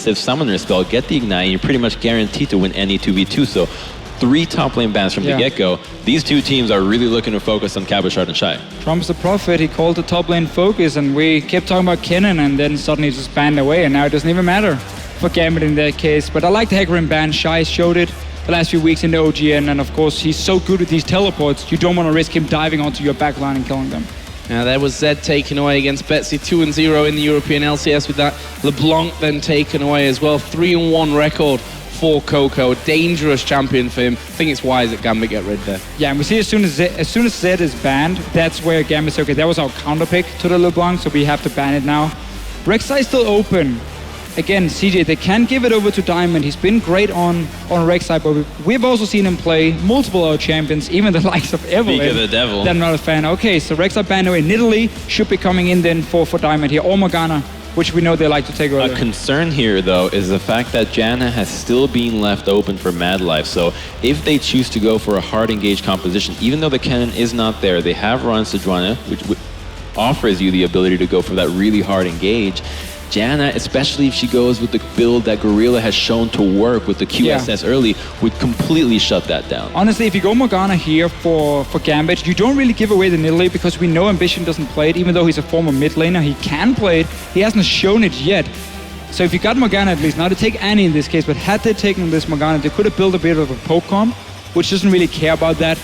defensive summoner spell, get the ignite, and you're pretty much guaranteed to win any 2v2. So 3 top lane bans from the get-go. These two teams are really looking to focus on Cabochard and Shy. Trump's the prophet. He called the top lane focus, and we kept talking about Kennen, and then suddenly it just banned away, and now it doesn't even matter for Gambit in that case. But I like the Hecarim ban. Shy showed it the last few weeks in the OGN, and of course he's so good with these teleports, you don't want to risk him diving onto your backline and killing them. Now there was Zed taken away against Betsy, 2-0 in the European LCS with that. LeBlanc then taken away as well, 3-1 record for Coco, a dangerous champion for him. I think it's wise that Gambit get rid there. Yeah, and we see as soon as Zed is banned, that's where Gambit says, okay, that was our counter pick to the LeBlanc, so we have to ban it now. Rek'Sai is still open. Again, CJ, they can give it over to Diamond. He's been great on Rek'Sai, but we've also seen him play multiple other champions, even the likes of Evelyn. Speak of the devil. That I'm not a fan. Okay, so Rek'Sai banned away. Nidalee should be coming in then for Diamond here, or Morgana, which we know they like to take over. A concern here, though, is the fact that Janna has still been left open for Mad Life. So if they choose to go for a hard engaged composition, even though the cannon is not there, they have run Sejuani, which offers you the ability to go for that really hard engage. Janna, especially if she goes with the build that Gorilla has shown to work with the QSS early, would completely shut that down. Honestly, if you go Morgana here for Gambit, you don't really give away the Nidalee because we know Ambition doesn't play it, even though he's a former mid laner. He can play it. He hasn't shown it yet. So if you got Morgana at least, now to take Annie in this case, but had they taken this Morgana, they could have built a bit of a poke comp, which doesn't really care about that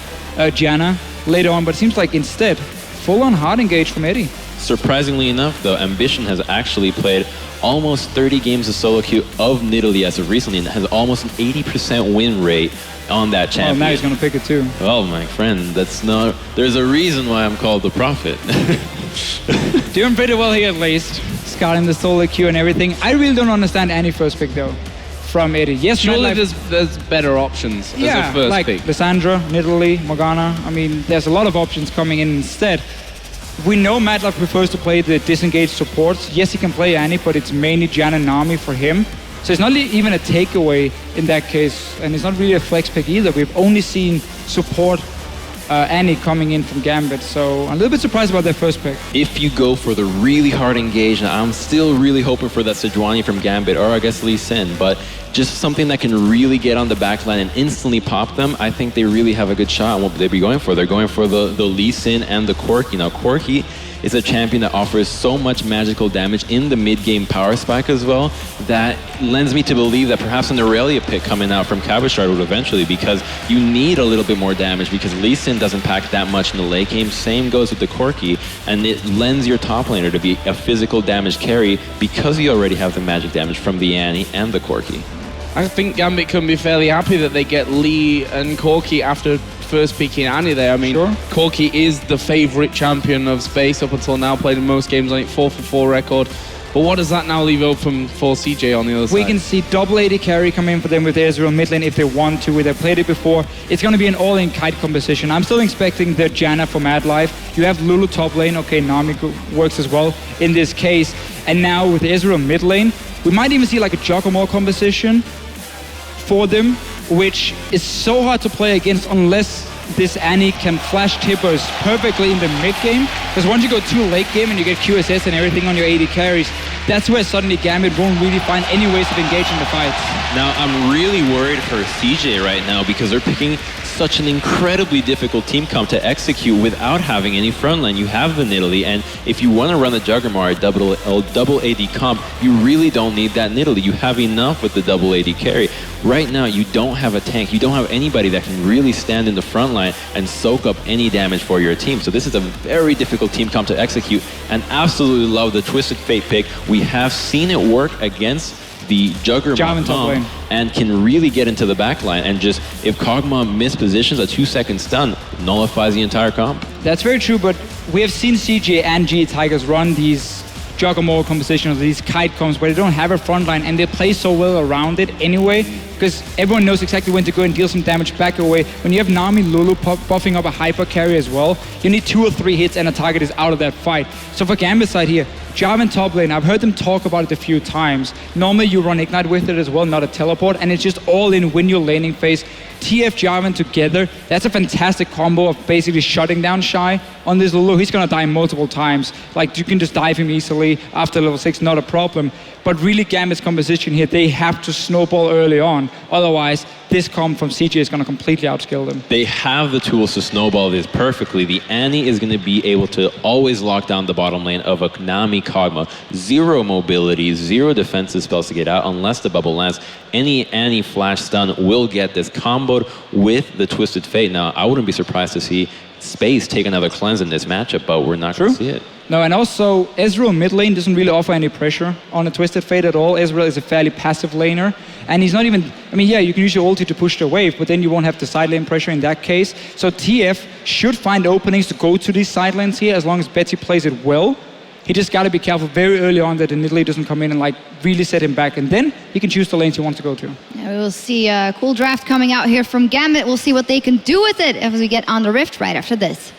Janna later on, but it seems like instead, full-on hard engage from Eddie. Surprisingly enough, though, Ambition has actually played almost 30 games of solo queue of Nidalee as of recently and has almost an 80% win rate on that champion. Oh, now he's going to pick it too. Oh, my friend, that's not... There's a reason why I'm called the Prophet. Doing pretty well here at least. Scouting the solo queue and everything. I really don't understand any first pick though from Eddie. Yes, surely there's better options as a first like pick. Lissandra, Nidalee, Morgana. I mean, there's a lot of options coming in instead. We know Madlab prefers to play the disengaged supports. Yes, he can play Annie, but it's mainly Janna and Nami for him. So it's not even a takeaway in that case, and it's not really a flex pick either. We've only seen support Annie coming in from Gambit, so I'm a little bit surprised about their first pick. If you go for the really hard engage, I'm still really hoping for that Sejuani from Gambit, or I guess Lee Sin, but just something that can really get on the backline and instantly pop them. I think they really have a good shot on what they'd be going for. They're going for the Lee Sin and the Corki. Now, Corki is a champion that offers so much magical damage in the mid-game power spike as well that lends me to believe that perhaps an Aurelia pick coming out from Cabochard would eventually, because you need a little bit more damage because Lee Sin doesn't pack that much in the late game. Same goes with the Corki, and it lends your top laner to be a physical damage carry because you already have the magic damage from the Annie and the Corki. I think Gambit can be fairly happy that they get Lee and Corki after first picking Annie there. I mean, Corki is the favorite champion of Space up until now, played in most games on it, 4-for-4 record. But what does that now leave open for CJ on the other side? We can see double AD carry come in for them with Ezreal mid lane if they want to. They've played it before. It's going to be an all-in kite composition. I'm still expecting the Janna for Mad Life. You have Lulu top lane. Okay, Nami works as well in this case. And now with Ezreal mid lane, we might even see like a Giacomo composition for them, which is so hard to play against unless this Annie can flash tippers perfectly in the mid game. Because once you go too late game and you get QSS and everything on your AD carries, that's where suddenly Gambit won't really find any ways of engaging the fights. Now, I'm really worried for CJ right now because they're picking such an incredibly difficult team comp to execute without having any frontline. You have the Nidalee, and if you want to run the Juggernaut double AD comp, you really don't need that Nidalee. You have enough with the double AD carry. Right now, you don't have a tank. You don't have anybody that can really stand in the front line and soak up any damage for your team. So this is a very difficult team comp to execute, and absolutely love the Twisted Fate pick. We have seen it work against the Juggernaut comp and can really get into the backline, and just if Kog'Maw mispositions a 2-second stun, nullifies the entire comp. That's very true, but we have seen CJ and G Tigers run these Juggernaut compositions, these kite comps where they don't have a front line and they play so well around it anyway, because everyone knows exactly when to go and deal some damage back away. When you have Nami Lulu buffing up a hyper carry as well, you need 2 or 3 hits and a target is out of that fight. So for Gambit's side here, Jarvan top lane, I've heard them talk about it a few times. Normally you run Ignite with it as well, not a teleport, and it's just all in win your laning phase. TF Jarvan together, that's a fantastic combo of basically shutting down Shy on this Lulu. He's gonna die multiple times. Like, you can just dive him easily after level 6, not a problem. But really Gambit's composition here, they have to snowball early on. Otherwise, this comp from CJ is gonna completely outskill them. They have the tools to snowball this perfectly. The Annie is gonna be able to always lock down the bottom lane of a Nami Kog'Maw. 0 mobility, 0 defensive spells to get out unless the bubble lands. Any Annie flash stun will get this comboed with the Twisted Fate. Now, I wouldn't be surprised to see Space take another cleanse in this matchup, but we're not going to see it. No, and also Ezreal mid lane doesn't really offer any pressure on a Twisted Fate at all. Ezreal is a fairly passive laner, and he's not even, I mean, yeah, you can use your ulti to push the wave, but then you won't have the side lane pressure in that case. So TF should find openings to go to these side lanes here as long as Betsy plays it well. He just got to be careful very early on that the Nidalee doesn't come in and like really set him back, and then he can choose the lanes he wants to go to. Yeah, we will see a cool draft coming out here from Gambit. We'll see what they can do with it as we get on the Rift right after this.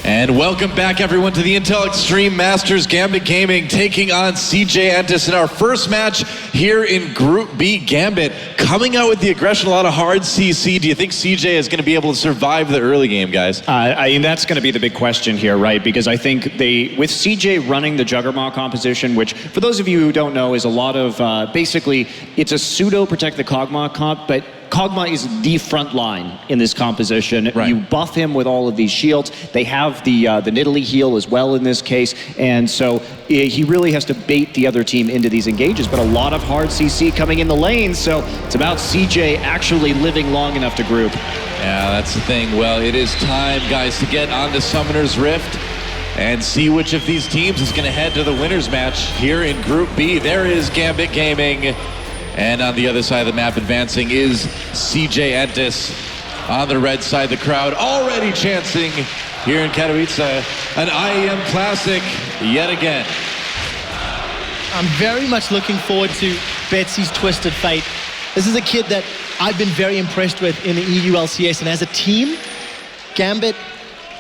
And welcome back, everyone, to the Intel Extreme Masters. Gambit Gaming taking on CJ Entus in our first match here in Group B. Gambit coming out with the aggression, a lot of hard CC. Do you think CJ is going to be able to survive the early game, guys? I mean, that's going to be the big question here, right? Because I think with CJ running the Juggernaut composition, which for those of you who don't know is a lot of, basically, it's a pseudo protect the Kog'Maw comp, but Kog'Maw is the front line in this composition. Right. You buff him with all of these shields. They have the Nidalee heal as well in this case, and so he really has to bait the other team into these engages, but a lot of hard CC coming in the lane, so it's about CJ actually living long enough to group. Yeah, that's the thing. Well, it is time, guys, to get onto Summoner's Rift and see which of these teams is going to head to the winners match here in Group B. There is Gambit Gaming. And on the other side of the map advancing is CJ Entus. On the red side, the crowd already chanting here in Katowice, an IEM Classic yet again. I'm very much looking forward to Betsy's Twisted Fate. This is a kid that I've been very impressed with in the EU LCS, and as a team, Gambit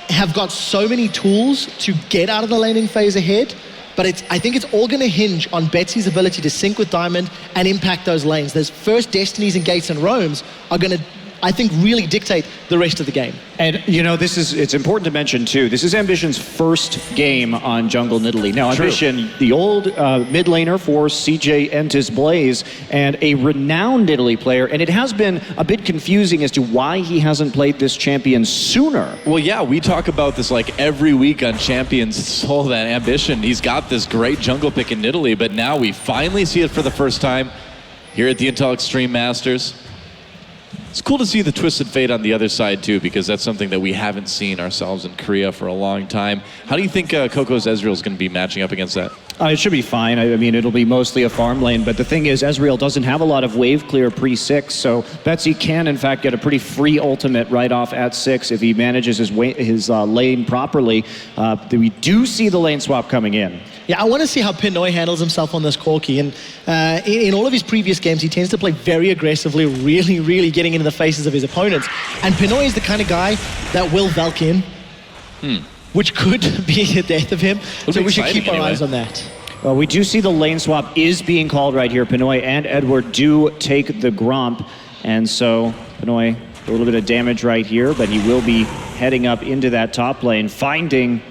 have got so many tools to get out of the laning phase ahead. But I think it's all going to hinge on Betsy's ability to sync with Diamond and impact those lanes. Those first Destinies and Gates and Roams are going to, I think, really dictate the rest of the game. And, you know, it's important to mention, too, this is Ambition's first game on Jungle Nidalee. Now, Ambition, the old mid laner for CJ Entus Blaze, and a renowned Nidalee player, and it has been a bit confusing as to why he hasn't played this champion sooner. Well, yeah, we talk about this like every week on Champions Soul, that Ambition. He's got this great jungle pick in Nidalee, but now we finally see it for the first time here at the Intel Extreme Masters. It's cool to see the Twisted Fate on the other side too, because that's something that we haven't seen ourselves in Korea for a long time. How do you think Coco's Ezreal is going to be matching up against that? It should be fine. I mean, it'll be mostly a farm lane, but the thing is, Ezreal doesn't have a lot of wave clear pre-6, so Betsy can, in fact, get a pretty free ultimate right off at 6 if he manages his lane properly. We do see the lane swap coming in. Yeah, I want to see how Pinoy handles himself on this Corki. And in all of his previous games, he tends to play very aggressively, really, really getting into the faces of his opponents. And Pinoy is the kind of guy that will Valk in, which could be the death of him. So we should keep our eyes on that. Well, we do see the lane swap is being called right here. Pinoy and Edward do take the Gromp. And so Pinoy, a little bit of damage right here, but he will be heading up into that top lane, finding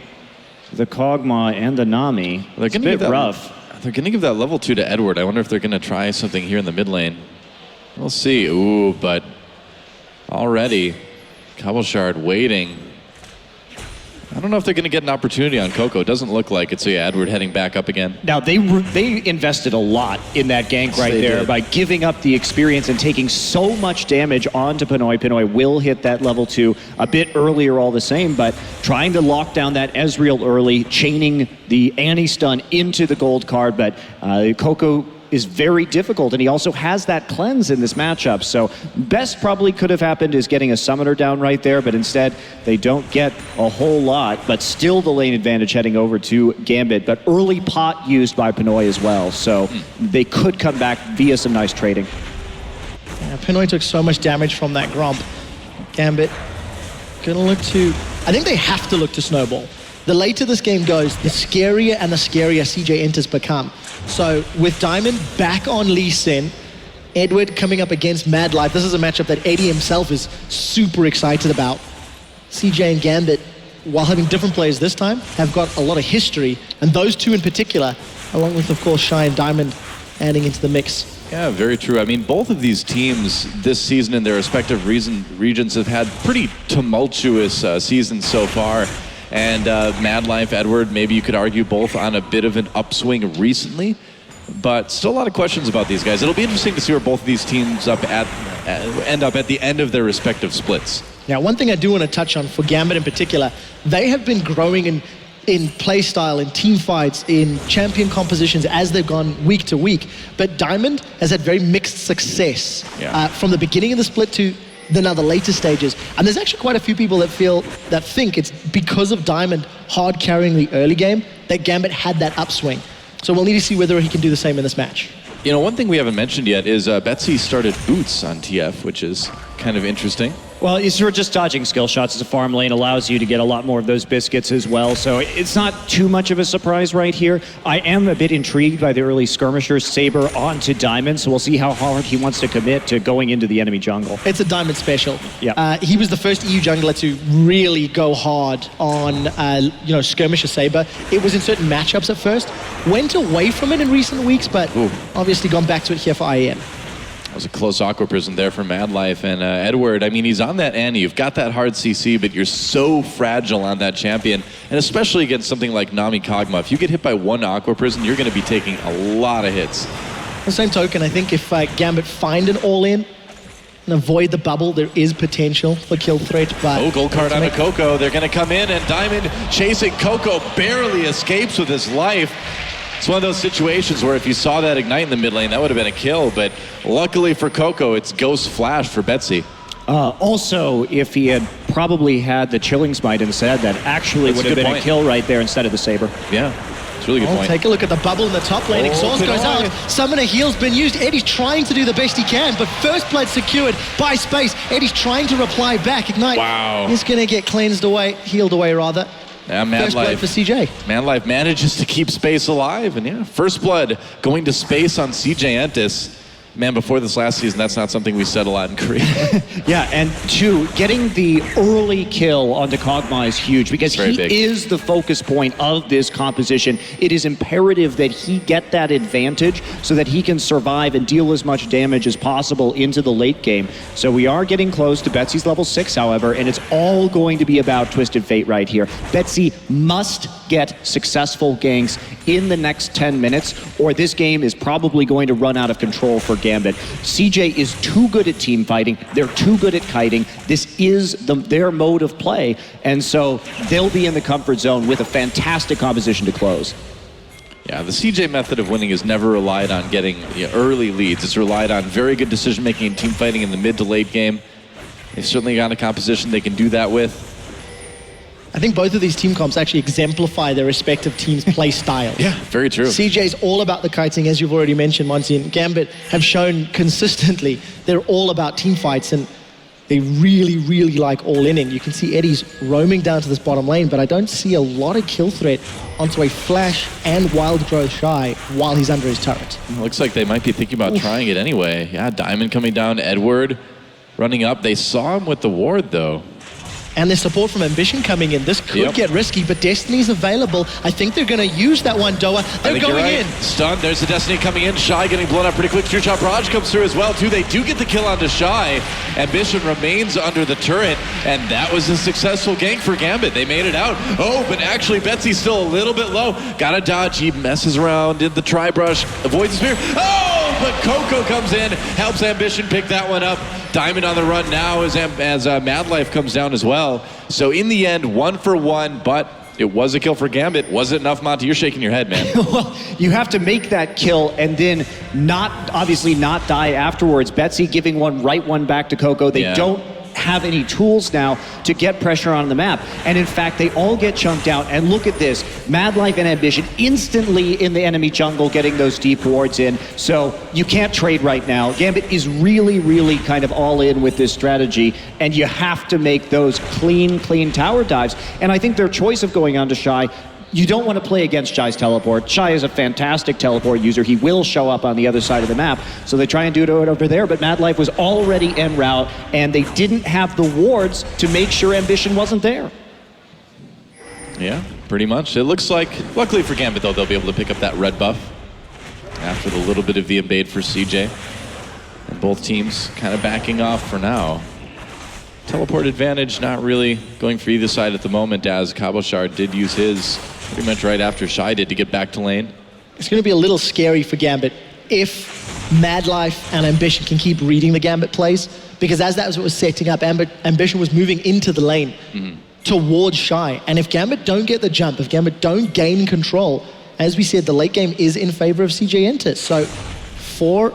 the Kog'Maw and the Nami. It's a bit rough. They're going to give that level 2 to Edward. I wonder if they're going to try something here in the mid lane. We'll see. Ooh, but already Cabochard waiting. I don't know if they're going to get an opportunity on Coco. It doesn't look like it. So yeah, Edward heading back up again. Now, they invested a lot in that gank right there by giving up the experience and taking so much damage onto Pinoy. Pinoy will hit that level 2 a bit earlier all the same, but trying to lock down that Ezreal early, chaining the anti-stun into the gold card, but Coco is very difficult, and he also has that cleanse in this matchup. So best probably could have happened is getting a summoner down right there, but instead they don't get a whole lot, but still the lane advantage heading over to Gambit, but early pot used by Pinoy as well, so they could come back via some nice trading. Yeah, Pinoy took so much damage from that Gromp. Gambit gonna look to, I think they have to look to snowball. The later this game goes, the scarier and the scarier CJ Entus become. So with Diamond back on Lee Sin, Edward coming up against Mad Life, this is a matchup that Eddie himself is super excited about. CJ and Gambit, while having different players this time, have got a lot of history, and those two in particular, along with, of course, Shy and Diamond adding into the mix. Yeah, very true. I mean, both of these teams this season in their respective regions have had pretty tumultuous seasons so far. And Mad Life, Edward, maybe you could argue both on a bit of an upswing recently, but still a lot of questions about these guys. It'll be interesting to see where both of these teams end up at the end of their respective splits. Now, one thing I do want to touch on for Gambit in particular, they have been growing in play style, in team fights, in champion compositions as they've gone week to week. But Diamond has had very mixed success from the beginning of the split to the later stages. And there's actually quite a few people that think it's because of Diamond hard carrying the early game that Gambit had that upswing. So we'll need to see whether he can do the same in this match. You know, one thing we haven't mentioned yet is Betsy started boots on TF, which is kind of interesting. Well, you're just dodging skill shots as a farm lane allows you to get a lot more of those biscuits as well, so it's not too much of a surprise right here. I am a bit intrigued by the early skirmishers, Saber onto Diamond, so we'll see how hard he wants to commit to going into the enemy jungle. It's a Diamond special. Yeah. He was the first EU jungler to really go hard on skirmisher Saber. It was in certain matchups at first. Went away from it in recent weeks, but obviously gone back to it here for IEM. That was a close Aqua Prison there for Mad Life. And Edward, I mean, he's on that Annie. You've got that hard CC, but you're so fragile on that champion. And especially against something like Nami Kog'Maw. If you get hit by one Aqua Prison, you're going to be taking a lot of hits. On the same token, I think if Gambit find an all-in and avoid the bubble, there is potential for kill threat. But gold card on Coco. They're going to come in, and Diamond chasing Coco barely escapes with his life. It's one of those situations where if you saw that ignite in the mid lane, that would have been a kill, but luckily for Coco, it's Ghost Flash for Betsy. Also, if he had probably had the Chilling Smite instead, that actually would have been a kill right there instead of the Saber. Yeah, it's a really good point. Take a look at the bubble in the top lane. Exhaust goes out. Summoner heal's been used. Eddie's trying to do the best he can, but first blood secured by Space. Eddie's trying to reply back. Ignite. Wow. He's going to get cleansed away, healed away rather. Yeah, Mad Life for CJ. Mad Life manages to keep Space alive, and yeah, first blood going to Space on CJ Entus. Man, before this last season, that's not something we said a lot in Korea. Yeah, and two, getting the early kill onto Kog'Maw is huge because he is the focus point of this composition. It is imperative that he get that advantage so that he can survive and deal as much damage as possible into the late game. So we are getting close to Betsy's level 6, however, and it's all going to be about Twisted Fate right here. Betsy must get successful ganks in the next 10 minutes, or this game is probably going to run out of control for Gambit. Gambit. CJ is too good at team fighting. They're too good at kiting. This is their mode of play. And so they'll be in the comfort zone with a fantastic composition to close. Yeah, the CJ method of winning has never relied on getting early leads. It's relied on very good decision-making and team fighting in the mid to late game. They've certainly got a composition they can do that with. I think both of these team comps actually exemplify their respective teams' play styles. Yeah, very true. CJ's all about the kiting, as you've already mentioned, Monty, and Gambit have shown consistently they're all about team fights, and they really, really like all-inning. You can see Eddie's roaming down to this bottom lane, but I don't see a lot of kill threat onto a Flash and Wild Growth Shy while he's under his turret. Looks like they might be thinking about trying it anyway. Yeah, Diamond coming down, Edward running up. They saw him with the ward, though. And there's support from Ambition coming in. This could get risky, but Destiny's available. I think they're going to use that one, Doa. They're going in. Stunned. There's the Destiny coming in. Shy getting blown up pretty quick. True Shot Barrage comes through as well, too. They do get the kill onto Shy. Ambition remains under the turret, and that was a successful gank for Gambit. They made it out. Oh, but actually, Betsy's still a little bit low. Gotta dodge. He messes around, did the tri-brush, avoids the spear. Oh, but Coco comes in, helps Ambition pick that one up. Diamond on the run now as Mad Life comes down as well. So in the end, 1 for 1, but it was a kill for Gambit. Was it enough, Monty? You're shaking your head, man. Well, you have to make that kill and then obviously not die afterwards. Betsy giving one back to Coco. They don't have any tools now to get pressure on the map. And in fact, they all get chunked out. And look at this. Mad Life and Ambition instantly in the enemy jungle getting those deep wards in. So you can't trade right now. Gambit is really, really kind of all in with this strategy. And you have to make those clean tower dives. And I think their choice of going on to Shy, you don't want to play against Shy's teleport. Shy is a fantastic teleport user. He will show up on the other side of the map. So they try and do it over there, but Mad Life was already en route, and they didn't have the wards to make sure Ambition wasn't there. Yeah, pretty much. It looks like, luckily for Gambit, though, they'll be able to pick up that red buff after the little bit of the invade for CJ. And both teams kind of backing off for now. Teleport advantage not really going for either side at the moment, as Cabochard did use his pretty much right after Shy did to get back to lane. It's going to be a little scary for Gambit if Mad Life and Ambition can keep reading the Gambit plays, because as that was what was setting up, Ambition was moving into the lane towards Shy. And if Gambit don't get the jump, if Gambit don't gain control, as we said, the late game is in favor of CJ Entus. So for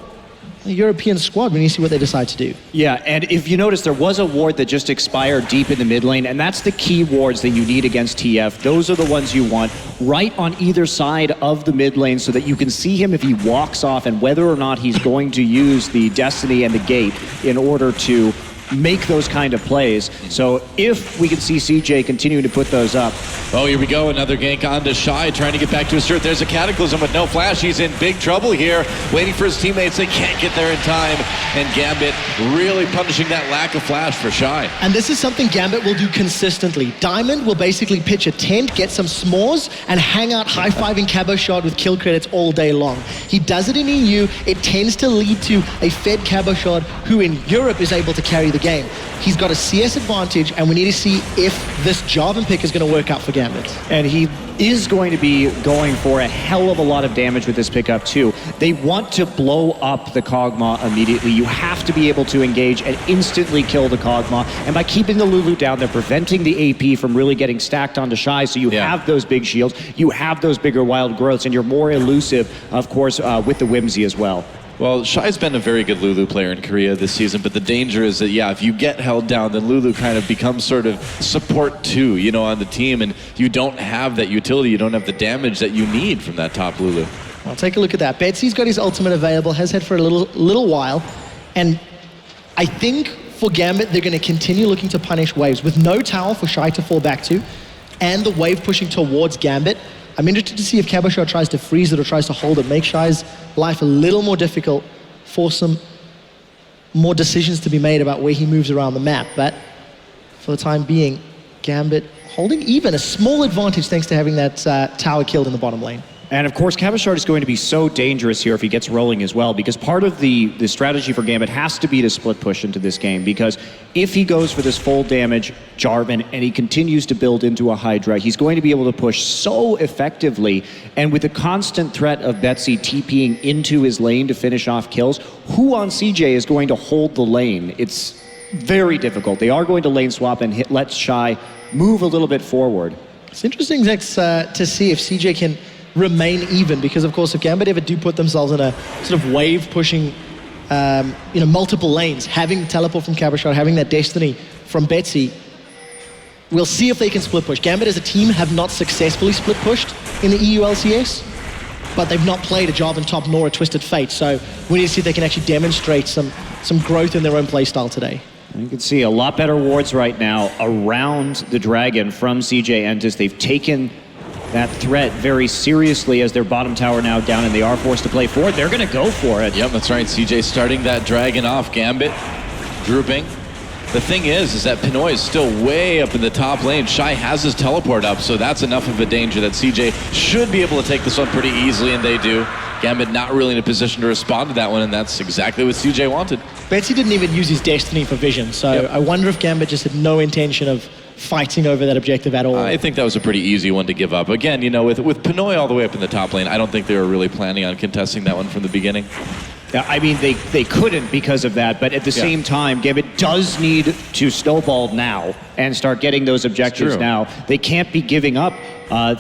a European squad, we need to see what they decide to do. Yeah, and if you notice, there was a ward that just expired deep in the mid lane, and that's the key wards that you need against TF. Those are the ones you want right on either side of the mid lane so that you can see him if he walks off and whether or not he's going to use the Destiny and the Gate in order to make those kind of plays. So if we can see CJ continuing to put those up. Oh, here we go. Another gank onto Shy, trying to get back to his turret. There's a Cataclysm with no flash. He's in big trouble here, waiting for his teammates. They can't get there in time. And Gambit really punishing that lack of flash for Shy. And this is something Gambit will do consistently. Diamond will basically pitch a tent, get some s'mores, and hang out high-fiving Cabochard with kill credits all day long. He does it in EU. It tends to lead to a fed Cabochard who in Europe is able to carry the game. He's got a CS advantage, and we need to see if this Jarvan pick is going to work out for Gambit. And he is going to be going for a hell of a lot of damage with this pickup too. They want to blow up the Kog'Maw immediately. You have to be able to engage and instantly kill the Kog'Maw. And by keeping the Lulu down, they're preventing the AP from really getting stacked onto Shy. So you have those big shields, you have those bigger wild growths, and you're more elusive, of course, with the Whimsy as well. Well, Shy's been a very good Lulu player in Korea this season, but the danger is that, if you get held down, then Lulu kind of becomes sort of support too, on the team, and you don't have that utility, you don't have the damage that you need from that top Lulu. Well, take a look at that. Betsy's got his ultimate available, has had for a little while, and I think for Gambit, they're going to continue looking to punish waves with no tower for Shy to fall back to, and the wave pushing towards Gambit. I'm interested to see if Cabochard tries to freeze it or tries to hold it, make Shy's life a little more difficult, force some more decisions to be made about where he moves around the map. But for the time being, Gambit holding even a small advantage thanks to having that tower killed in the bottom lane. And of course, Katowice is going to be so dangerous here if he gets rolling as well, because part of the strategy for Gambit has to be to split push into this game, because if he goes for this full damage Jarvan and he continues to build into a Hydra, he's going to be able to push so effectively, and with the constant threat of Betsy TPing into his lane to finish off kills, who on CJ is going to hold the lane? It's very difficult. They are going to lane swap and let Shy move a little bit forward. It's interesting, Zex, to see if CJ can remain even, because of course if Gambit ever do put themselves in a sort of wave pushing multiple lanes, having teleport from Katowice, having that destiny from Betsy, we'll see if they can split push. Gambit as a team have not successfully split pushed in the EU LCS, but they've not played a Jarvan top nor a Twisted Fate, so we need to see if they can actually demonstrate some growth in their own playstyle today. You can see a lot better wards right now around the Dragon from CJ Entus. They've taken that threat very seriously as their bottom tower now down and they are forced to play forward. They're going to go for it. Yep, that's right. CJ starting that Dragon off. Gambit grouping. The thing is that Pinoy is still way up in the top lane. Shy has his teleport up, so that's enough of a danger that CJ should be able to take this one pretty easily, and they do. Gambit not really in a position to respond to that one, and that's exactly what CJ wanted. Betsy didn't even use his destiny for vision, so I wonder if Gambit just had no intention of fighting over that objective at all. I think that was a pretty easy one to give up. Again, with Pinoy all the way up in the top lane, I don't think they were really planning on contesting that one from the beginning. Yeah, I mean, they couldn't because of that, but at the same time, Gambit does need to snowball now and start getting those objectives now. They can't be giving up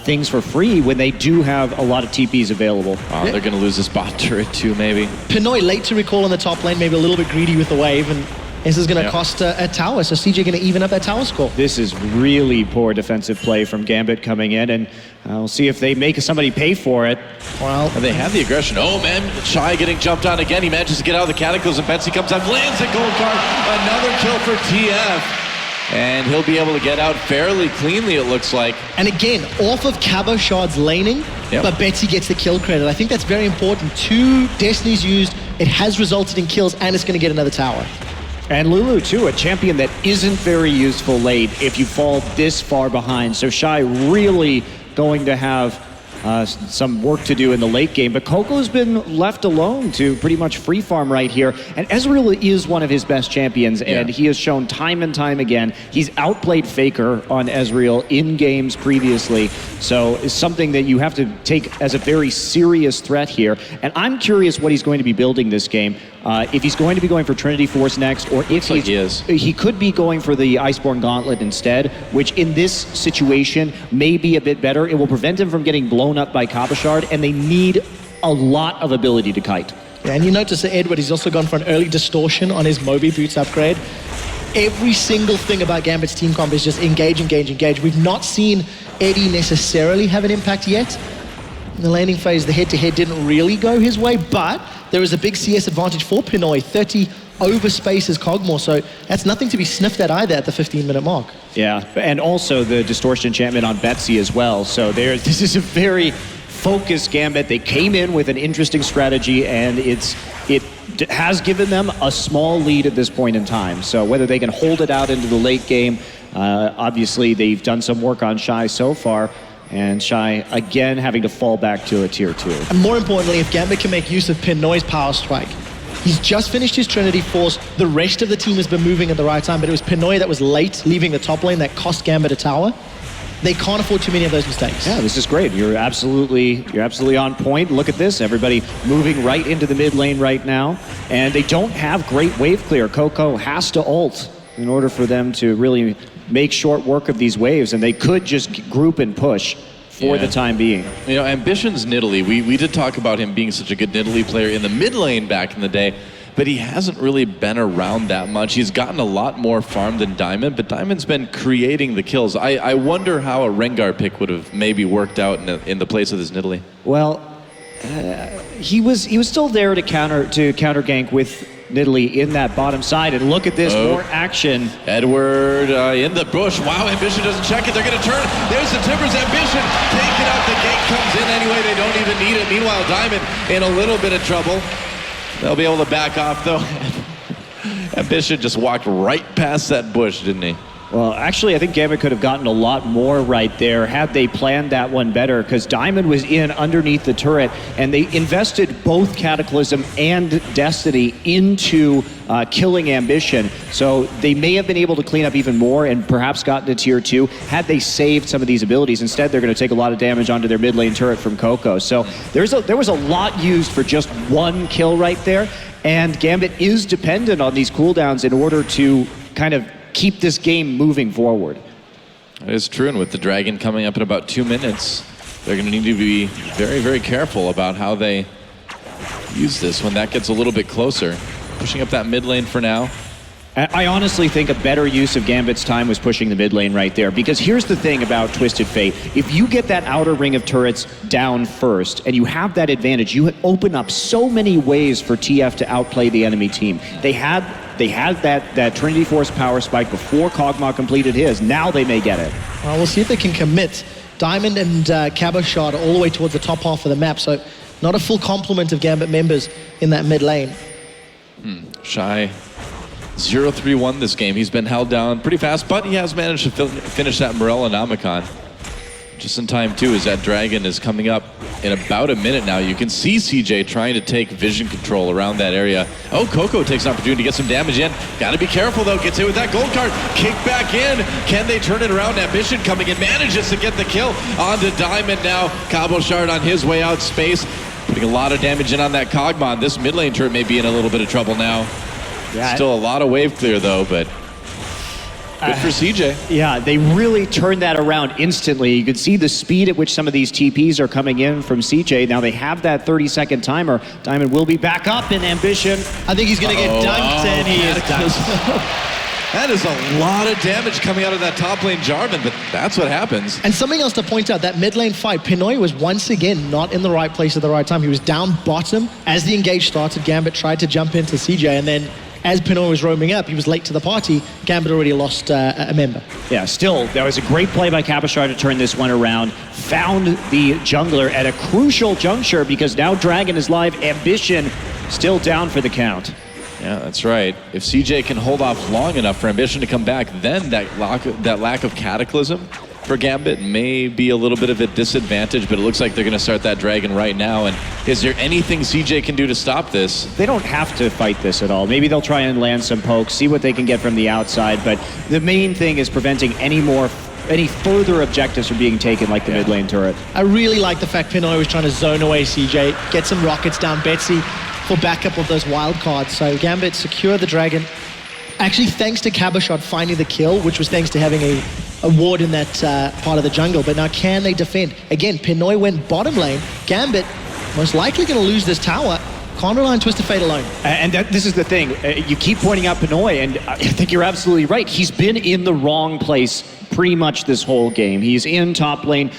things for free when they do have a lot of TPs available. Oh, they're going to lose this bot turret too, maybe. Pinoy late to recall on the top lane, maybe a little bit greedy with the wave, and this is going to cost a tower, so CJ going to even up that tower score. This is really poor defensive play from Gambit coming in, and we'll see if they make somebody pay for it. Well, and they have the aggression. Oh man, Shy getting jumped on again. He manages to get out of the Cataclysm. Betsy comes out, lands a gold card. Another kill for TF. And he'll be able to get out fairly cleanly, it looks like. And again, off of Katowice's laning, but Betsy gets the kill credit. I think that's very important. 2 Destinies used, it has resulted in kills, and it's going to get another tower. And Lulu, too, a champion that isn't very useful late if you fall this far behind. So Shy really going to have some work to do in the late game. But Coco's been left alone to pretty much free farm right here. And Ezreal is one of his best champions, and he has shown time and time again he's outplayed Faker on Ezreal in games previously. So it's something that you have to take as a very serious threat here. And I'm curious what he's going to be building this game. If he's going to be going for Trinity Force next, or if he could be going for the Iceborne Gauntlet instead, which in this situation may be a bit better. It will prevent him from getting blown up by Katowice, and they need a lot of ability to kite. Yeah, and you notice that Edward, he's also gone for an early distortion on his Moby Boots upgrade. Every single thing about Gambit's team comp is just engage, engage, engage. We've not seen Eddie necessarily have an impact yet. In the laning phase, the head-to-head didn't really go his way, but there is a big CS advantage for Pinoy, 30 over spaces Cogmore, so that's nothing to be sniffed at either at the 15-minute mark. Yeah, and also the distortion enchantment on Betsy as well, so this is a very focused Gambit. They came in with an interesting strategy, and it has given them a small lead at this point in time, so whether they can hold it out into the late game, obviously they've done some work on Shy so far, and Shy, again, having to fall back to a tier 2. And more importantly, if Gambit can make use of Pinoy's power strike. He's just finished his Trinity Force. The rest of the team has been moving at the right time, but it was Pinoy that was late, leaving the top lane, that cost Gambit a tower. They can't afford too many of those mistakes. Yeah, this is great. You're absolutely on point. Look at this. Everybody moving right into the mid lane right now. And they don't have great wave clear. Coco has to ult in order for them to really make short work of these waves, and they could just group and push for the time being. You know, Ambition's Nidalee, we did talk about him being such a good Nidalee player in the mid lane back in the day, but he hasn't really been around that much. He's gotten a lot more farm than Diamond, but Diamond's been creating the kills. I wonder how a Rengar pick would have maybe worked out in the place of this Nidalee. Well, he was still there to counter gank with Nidalee in that bottom side, and look at this, more action. Edward in the bush. Wow, Ambition doesn't check it. They're going to turn. There's the Timbers. Ambition take it out. The gank comes in anyway. They don't even need it. Meanwhile, Diamond in a little bit of trouble. They'll be able to back off, though. Ambition just walked right past that bush, didn't he? Well, actually, I think Gambit could have gotten a lot more right there had they planned that one better, because Diamond was in underneath the turret, and they invested both Cataclysm and Destiny into killing Ambition. So they may have been able to clean up even more and perhaps gotten to tier 2 had they saved some of these abilities. Instead, they're going to take a lot of damage onto their mid lane turret from Coco. So there was a lot used for just one kill right there, and Gambit is dependent on these cooldowns in order to kind of keep this game moving forward. It is true, and with the Dragon coming up in about 2 minutes, they're going to need to be very, very careful about how they use this when that gets a little bit closer. Pushing up that mid lane for now. I honestly think a better use of Gambit's time was pushing the mid lane right there, because here's the thing about Twisted Fate. If you get that outer ring of turrets down first and you have that advantage, you open up so many ways for TF to outplay the enemy team. They had that Trinity Force power spike before Kog'Maw completed his. Now they may get it. Well, we'll see if they can commit. Diamond and Cabochard all the way towards the top half of the map, so not a full complement of Gambit members in that mid lane. Shy 0-3-1 this game. He's been held down pretty fast, but he has managed to finish that Morellonomicon. Just in time, too, as that Dragon is coming up in about a minute now. You can see CJ trying to take vision control around that area. Oh, Coco takes an opportunity to get some damage in. Got to be careful, though. Gets hit with that gold card. Kick back in. Can they turn it around? Ambition coming in. Manages to get the kill onto Diamond now. Cabochard on his way out. Space. Putting a lot of damage in on that Kog'Maw. This mid lane turret may be in a little bit of trouble now. Yeah, still a lot of wave clear, though, but good for CJ. Yeah, they really turned that around instantly. You can see the speed at which some of these TPs are coming in from CJ. Now they have that 30-second timer. Diamond will be back up in Ambition. I think he's going to get dunked, and he is dunked. That is a lot of damage coming out of that top lane Jarvan, but that's what happens. And something else to point out, that mid lane fight, Pinoy was once again not in the right place at the right time. He was down bottom. As the engage started, Gambit tried to jump into CJ, and then as Pinoy was roaming up, he was late to the party. Gambit already lost a member. Yeah, still, that was a great play by Cabochard to turn this one around. Found the jungler at a crucial juncture, because now Dragon is live. Ambition still down for the count. Yeah, that's right. If CJ can hold off long enough for Ambition to come back, then that lack of Cataclysm for Gambit may be a little bit of a disadvantage, but it looks like they're going to start that Dragon right now. And is there anything CJ can do to stop this? They don't have to fight this at all. Maybe they'll try and land some pokes, see what they can get from the outside, but the main thing is preventing any further objectives from being taken, like the mid lane turret. I really like the fact Pinoy was trying to zone away CJ, get some rockets down Betsy for backup of those wild cards. So Gambit secure the Dragon. Actually, thanks to Cabochard finding the kill, which was thanks to having a ward in that part of the jungle. But now can they defend? Again, Pinoy went bottom lane. Gambit most likely going to lose this tower. Can't rely on Twisted Fate alone. And this is the thing. You keep pointing out Pinoy, and I think you're absolutely right. He's been in the wrong place pretty much this whole game. He's in top lane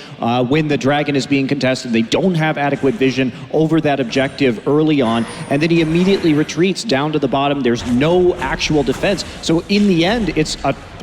when the Dragon is being contested. They don't have adequate vision over that objective early on, and then he immediately retreats down to the bottom. There's no actual defense. So in the end, it's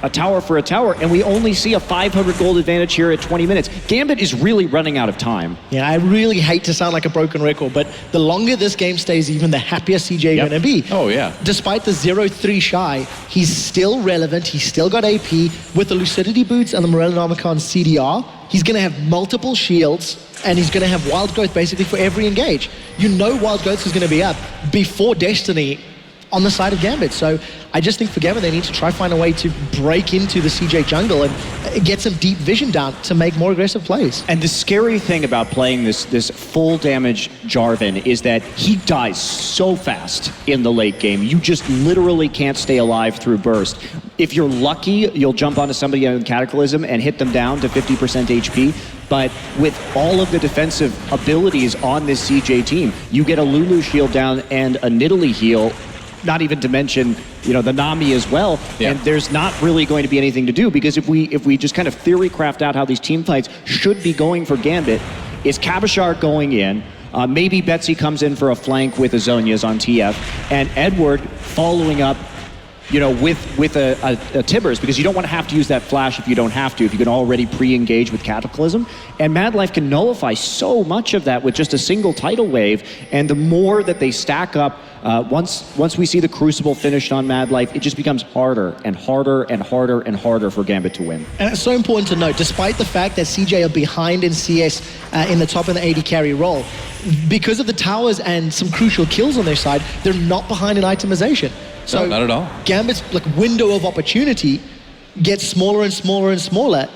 a tower for a tower, and we only see a 500 gold advantage here at 20 minutes. Gambit is really running out of time. Yeah, I really hate to sound like a broken record, but the longer this game stays, even the happier CJ going to be. Oh, yeah. Despite the 0-3 shy, he's still relevant. He's still got AP. With the Lucidity Boots and the Morellonomicon CDR, he's going to have multiple shields, and he's going to have Wild Growth basically for every engage. You know Wild Growth is going to be up before Destiny on the side of Gambit. So I just think for Gambit, they need to try find a way to break into the CJ jungle and get some deep vision down to make more aggressive plays. And the scary thing about playing this full damage Jarvan is that he dies so fast in the late game. You just literally can't stay alive through burst. If you're lucky, you'll jump onto somebody on Cataclysm and hit them down to 50% HP. But with all of the defensive abilities on this CJ team, you get a Lulu shield down and a Nidalee heal, not even to mention, the Nami as well. Yeah. And there's not really going to be anything to do, because if we just kind of theory craft out how these team fights should be going for Gambit, is Cabochard going in, maybe Betsy comes in for a flank with Azonias on TF, and Edward following up with a Tibbers, because you don't want to have to use that flash if you don't have to, if you can already pre-engage with Cataclysm. And Mad Life can nullify so much of that with just a single tidal wave, and the more that they stack up, once we see the Crucible finished on Mad Life, it just becomes harder and harder and harder and harder for Gambit to win. And it's so important to note, despite the fact that CJ are behind in CS in the top of the AD carry role, because of the towers and some crucial kills on their side, they're not behind in itemization. So no, not at all. Gambit's window of opportunity gets smaller and smaller and smaller,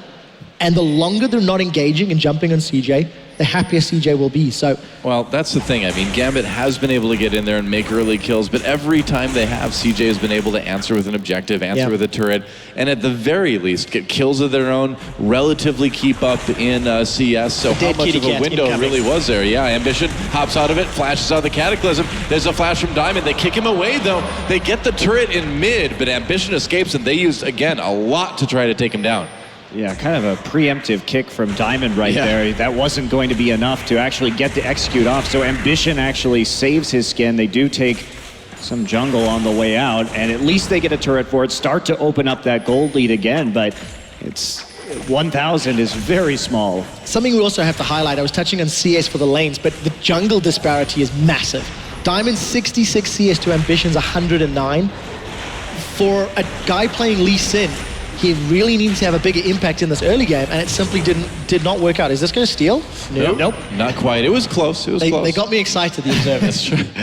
and the longer they're not engaging and jumping on CJ, the happier CJ will be. So, well, that's the thing. I mean, Gambit has been able to get in there and make early kills, but every time they have, CJ has been able to answer with an objective, answer with a turret, and at the very least get kills of their own, relatively keep up in CS. So how much of a window really was there? Yeah, Ambition hops out of it, flashes out the Cataclysm. There's a flash from Diamond. They kick him away, though. They get the turret in mid, but Ambition escapes, and they use, again, a lot to try to take him down. Yeah, kind of a preemptive kick from Diamond there. That wasn't going to be enough to actually get the execute off. So Ambition actually saves his skin. They do take some jungle on the way out, and at least they get a turret for it, start to open up that gold lead again, but it's 1,000 is very small. Something we also have to highlight, I was touching on CS for the lanes, but the jungle disparity is massive. Diamond's 66 CS to Ambition's 109. For a guy playing Lee Sin, he really needs to have a bigger impact in this early game, and it simply did not work out. Is this going to steal? Nope. Not quite. It was close. Close. They got me excited, the observers. That's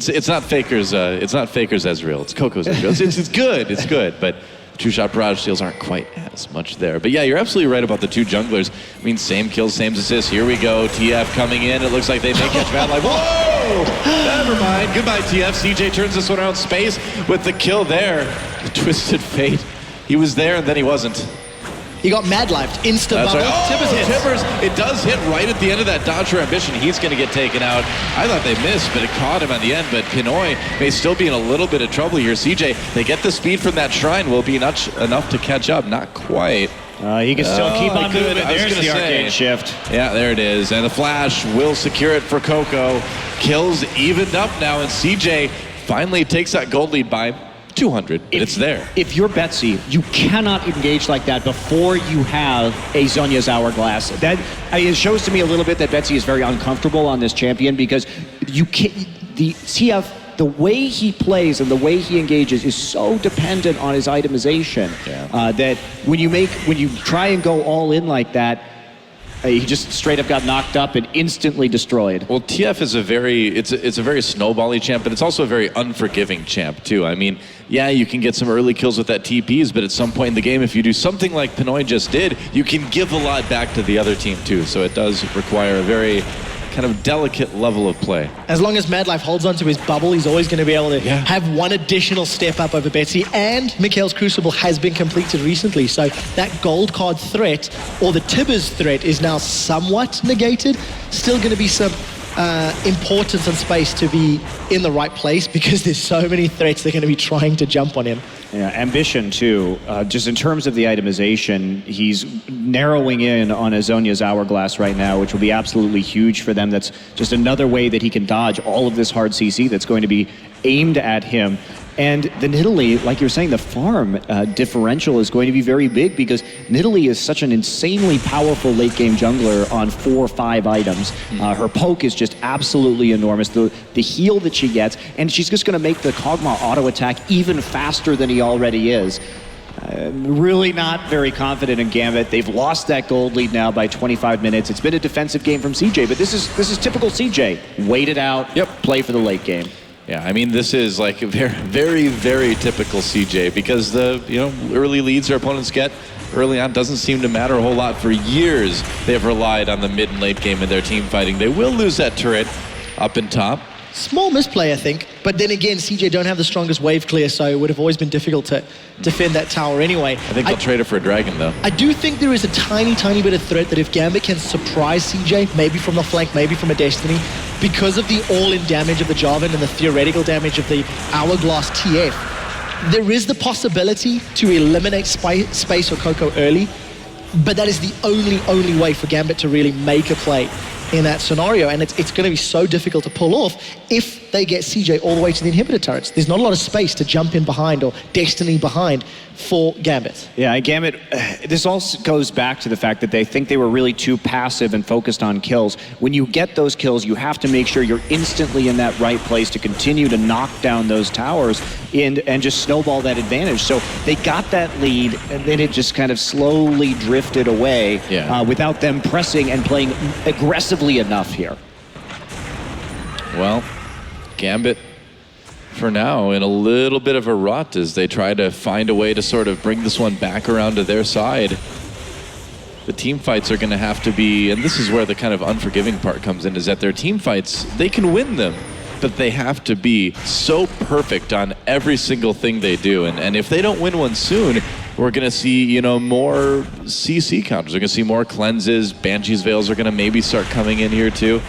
true. It's not Faker's. It's not Faker's Ezreal. It's Coco's Ezreal. It's good. It's good, but two-shot barrage steals aren't quite as much there. But yeah, you're absolutely right about the two junglers. I mean, same kills, same assists. Here we go. TF coming in. It looks like they may catch Mad Life. Whoa! Never mind. Goodbye, TF. CJ turns this one around space with the kill there. The Twisted Fate. He was there and then he wasn't. He got Mad Lifed. Insta bubble. Right. Oh, Tibbers. It does hit right at the end of that dodge for Ambition. He's going to get taken out. I thought they missed, but it caught him at the end. But Pinoy may still be in a little bit of trouble here. CJ, they get the speed from that shrine. Will be enough to catch up. Not quite. He can still keep on moving. There's the arcade shift. Yeah, there it is. And the flash will secure it for Coco. Kills evened up now, and CJ finally takes that gold lead by 200, it's there. If you're Betsy, you cannot engage like that before you have a Zhonya's Hourglass. It shows to me a little bit that Betsy is very uncomfortable on this champion, because you can't, the TF, the way he plays and the way he engages is so dependent on his itemization that when you try and go all in like that, he just straight up got knocked up and instantly destroyed. Well, TF is it's a very snowbally champ, but it's also a very unforgiving champ too. I mean, yeah, you can get some early kills with that TPs, but at some point in the game, if you do something like Pinoy just did, you can give a lot back to the other team too. So it does require a very kind of delicate level of play. As long as Mad Life holds onto his bubble, he's always going to be able to have one additional step up over Betsy. And Mikhail's Crucible has been completed recently, so that gold card threat, or the Tibbers threat, is now somewhat negated. Still going to be some importance and space to be in the right place, because there's so many threats they're going to be trying to jump on him. Yeah, Ambition too. Just in terms of the itemization, he's narrowing in on a Zhonya's Hourglass right now, which will be absolutely huge for them. That's just another way that he can dodge all of this hard CC that's going to be aimed at him. And the Nidalee, like you're saying, the farm differential is going to be very big, because Nidalee is such an insanely powerful late game jungler on 4 or 5 items. Her poke is just absolutely enormous. The heal that she gets, and she's just going to make the Kog'Maw auto attack even faster than he already is. Really not very confident in Gambit. They've lost that gold lead now by 25 minutes. It's been a defensive game from CJ, but this is typical CJ. Wait it out. Play for the late game. Yeah, I mean, this is like a very, very, very typical CJ, because the early leads their opponents get early on doesn't seem to matter a whole lot. For years, they've relied on the mid and late game in their team fighting. They will lose that turret up and top. Small misplay, I think. But then again, CJ don't have the strongest wave clear, so it would have always been difficult to defend that tower anyway. I think they'll trade it for a dragon, though. I do think there is a tiny, tiny bit of threat that if Gambit can surprise CJ, maybe from the flank, maybe from a Destiny, because of the all-in damage of the Jarvan and the theoretical damage of the Hourglass TF, there is the possibility to eliminate Space or Coco early, but that is the only way for Gambit to really make a play. in that scenario, and it's going to be so difficult to pull off if they get CJ all the way to the inhibitor turrets. There's not a lot of space to jump in behind or destiny behind for Gambit. Yeah, Gambit, this also goes back to the fact that they think they were really too passive and focused on kills. When you get those kills, you have to make sure you're instantly in that right place to continue to knock down those towers and just snowball that advantage. So they got that lead, and then it just kind of slowly drifted away without them pressing and playing aggressively enough here. Well, Gambit, for now, in a little bit of a rut as they try to find a way to sort of bring this one back around to their side. The team fights are going to have to be, and this is where the kind of unforgiving part comes in, is that their team fights, they can win them, but they have to be so perfect on every single thing they do. And if they don't win one soon, we're going to see, you know, more CC counters. We're going to see more cleanses. Banshee's Veils are going to maybe start coming in here too.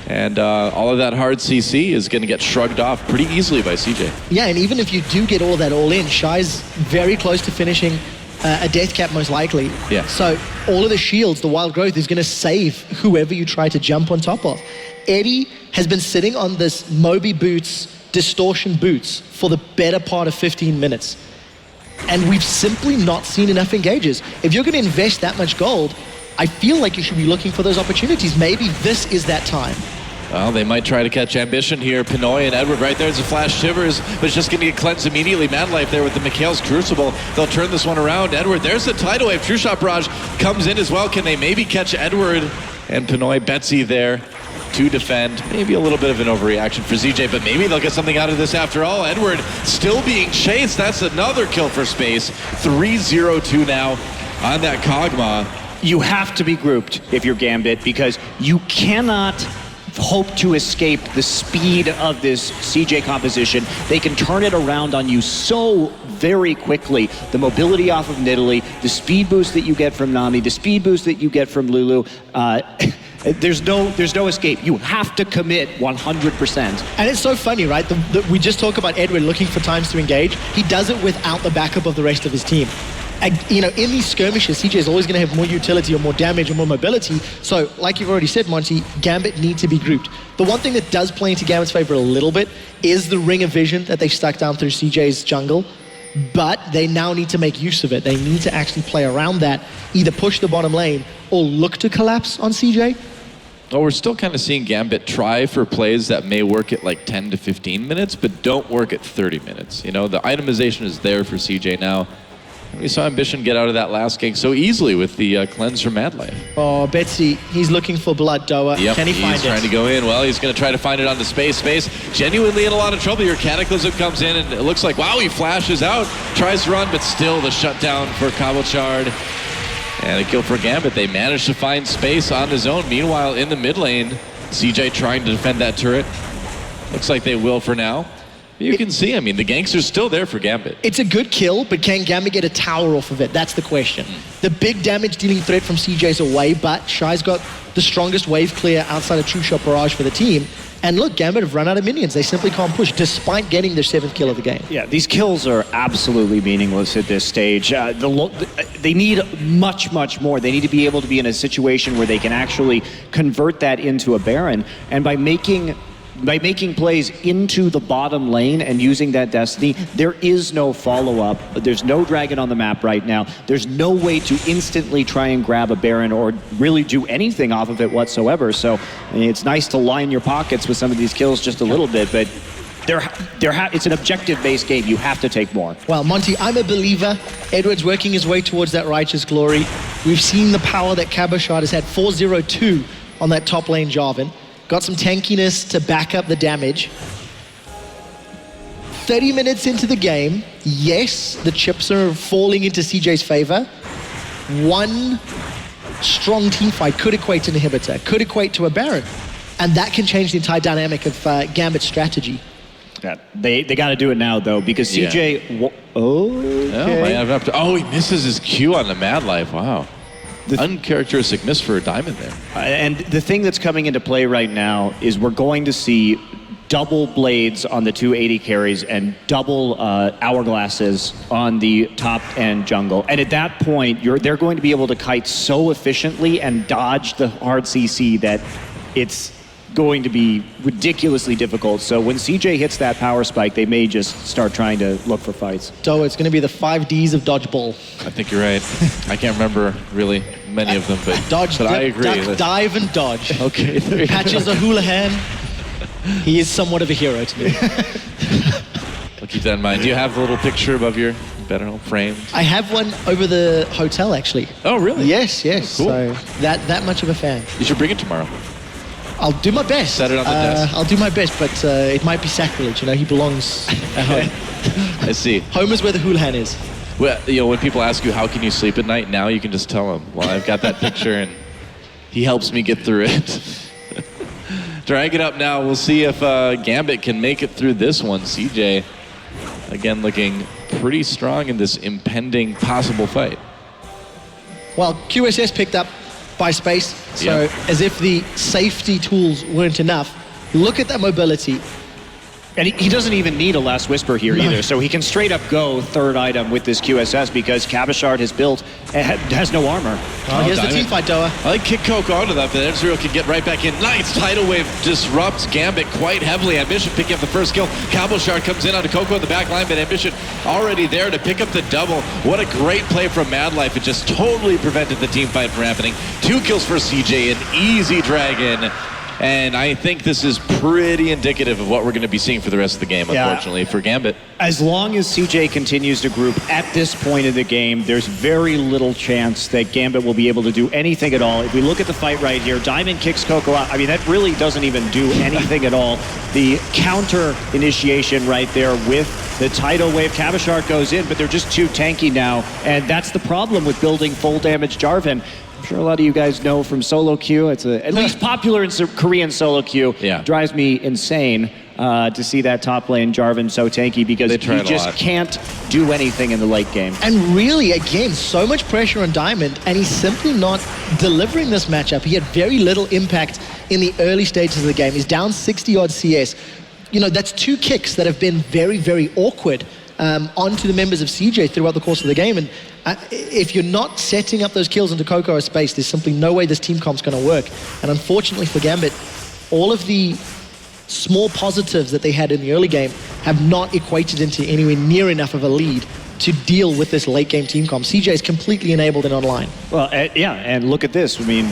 And all of that hard CC is going to get shrugged off pretty easily by CJ. Yeah, and even if you do get all that all in, Shy's very close to finishing a death cap most likely. Yeah. So all of the shields, the wild growth is going to save whoever you try to jump on top of. Eddie has been sitting on this Moby boots, distortion boots for the better part of 15 minutes. And we've simply not seen enough engages. If you're going to invest that much gold, I feel like you should be looking for those opportunities. Maybe this is that time. Well, they might try to catch Ambition here. Pinoy and Edward right there. There's a flash shivers, but it's just going to get cleansed immediately. Mad Life there with the Mikhail's Crucible. They'll turn this one around. Edward, there's the tidal wave. True Shot Barrage comes in as well. Can they maybe catch Edward? And Pinoy, Betsy there to defend. Maybe a little bit of an overreaction for ZJ, but maybe they'll get something out of this after all. Edward still being chased. That's another kill for Space. 3-0-2 now on that Kog'Maw. You have to be grouped if you're Gambit, because you cannot hope to escape the speed of this CJ composition. They can turn it around on you so very quickly. The mobility off of Nidalee, the speed boost that you get from Nami, the speed boost that you get from Lulu, there's no escape. You have to commit 100%. And it's so funny, right? We just talk about Edward looking for times to engage. He does it without the backup of the rest of his team. And, you know, in these skirmishes, CJ is always going to have more utility or more damage or more mobility. So, like you've already said, Monty, Gambit need to be grouped. The one thing that does play into Gambit's favor a little bit is the ring of vision that they've stuck down through CJ's jungle. But they now need to make use of it. They need to actually play around that, either push the bottom lane or look to collapse on CJ. Well, we're still kind of seeing Gambit try for plays that may work at like 10 to 15 minutes, but don't work at 30 minutes. You know, the itemization is there for CJ now. We saw Ambition get out of that last gank so easily with the cleanse from Mad Life. Oh, Betsy, he's looking for blood, Doa. Yep, Can he find it? He's trying to go in. Well, he's going to try to find it on the Space. Space genuinely in a lot of trouble here. Cataclysm comes in, and it looks like, wow, he flashes out. Tries to run, but still the shutdown for Cabochard. And a kill for Gambit. They managed to find Space on his own. Meanwhile, in the mid lane, CJ trying to defend that turret. Looks like they will for now. You can see, I mean, the ganks are still there for Gambit. It's a good kill, but can Gambit get a tower off of it? That's the question. The big damage dealing threat from CJ's away, but Shy's got the strongest wave clear outside of True Shot Barrage for the team. And look, Gambit have run out of minions. They simply can't push, despite getting their 7th kill of the game. Yeah, these kills are absolutely meaningless at this stage. They need much, much more. They need to be able to be in a situation where they can actually convert that into a Baron. And by making plays into the bottom lane and using that Destiny, there is no follow-up. There's no Dragon on the map right now. There's no way to instantly try and grab a Baron or really do anything off of it whatsoever. So I mean, it's nice to line your pockets with some of these kills just a little bit, but it's an objective-based game. You have to take more. Well, Monty, I'm a believer. Edward's working his way towards that righteous glory. We've seen the power that Cabochard has had. 4-0-2 on that top lane Jarvan. Got some tankiness to back up the damage. 30 minutes into the game, yes, the chips are falling into CJ's favor. One strong team fight could equate to an inhibitor, could equate to a Baron. And that can change the entire dynamic of Gambit's strategy. Yeah, they got to do it now, though, because CJ... Yeah. Oh, he misses his Q on the Mad Life. Wow. Uncharacteristic miss for a diamond there. And the thing that's coming into play right now is we're going to see double blades on the 280 carries and double hourglasses on the top end jungle. And at that point, they're going to be able to kite so efficiently and dodge the hard CC that it's going to be ridiculously difficult. So when CJ hits that power spike, they may just start trying to look for fights. So it's going to be the 5 Ds of dodgeball. I think you're right. I can't remember really many of them, but, Dodge, but I agree. duck, dive, and dodge. Okay, there you Patches go. O'Houlihan. He is somewhat of a hero to me. I'll keep that in mind. Do you have the little picture above your bed at home framed? I have one over the hotel, actually. Oh, really? Yes. Cool. So that much of a fan. You should bring it tomorrow. I'll do my best. Set it on the desk. I'll do my best, but it might be sacrilege. You know, he belongs at home. I see. Home is where the Houlihan is. Well, you know, when people ask you how can you sleep at night, now you can just tell them, well, I've got that picture and he helps me get through it. Drag it up now. We'll see if Gambit can make it through this one. CJ, again, looking pretty strong in this impending possible fight. Well, QSS picked up by space, so as if the safety tools weren't enough. Look at that mobility. And he doesn't even need a Last Whisper here either, so he can straight up go third item with this QSS because Katowice has built, has no armor. Here's the team fight, Doa. I like kick Coco onto that, but Ezreal can get right back in. Nice tidal wave disrupts Gambit quite heavily. Ambition picking up the first kill. Katowice comes in onto Coco in the back line, but Ambition already there to pick up the double. What a great play from Madlife. It just totally prevented the team fight from happening. 2 kills for CJ, an easy dragon. And I think this is pretty indicative of what we're going to be seeing for the rest of the game, unfortunately, for Gambit. As long as CJ continues to group at this point in the game, there's very little chance that Gambit will be able to do anything at all. If we look at the fight right here, Diamond kicks Coco out. I mean, that really doesn't even do anything at all. The counter initiation right there with the tidal wave. Katowice goes in, but they're just too tanky now. And that's the problem with building full damage Jarvan. I'm sure a lot of you guys know from solo queue. It's at least popular in Korean solo queue. Yeah. Drives me insane to see that top lane Jarvan so tanky because he just can't do anything in the late game. And really, again, so much pressure on Diamond, and he's simply not delivering this matchup. He had very little impact in the early stages of the game. He's down 60-odd CS. You know, that's 2 kicks that have been very, very awkward onto the members of CJ throughout the course of the game. And if you're not setting up those kills into Coco's space, there's simply no way this team comp's going to work. And unfortunately for Gambit, all of the small positives that they had in the early game have not equated into anywhere near enough of a lead to deal with this late game team comp. CJ is completely enabled and online. Well, yeah, and look at this. I mean,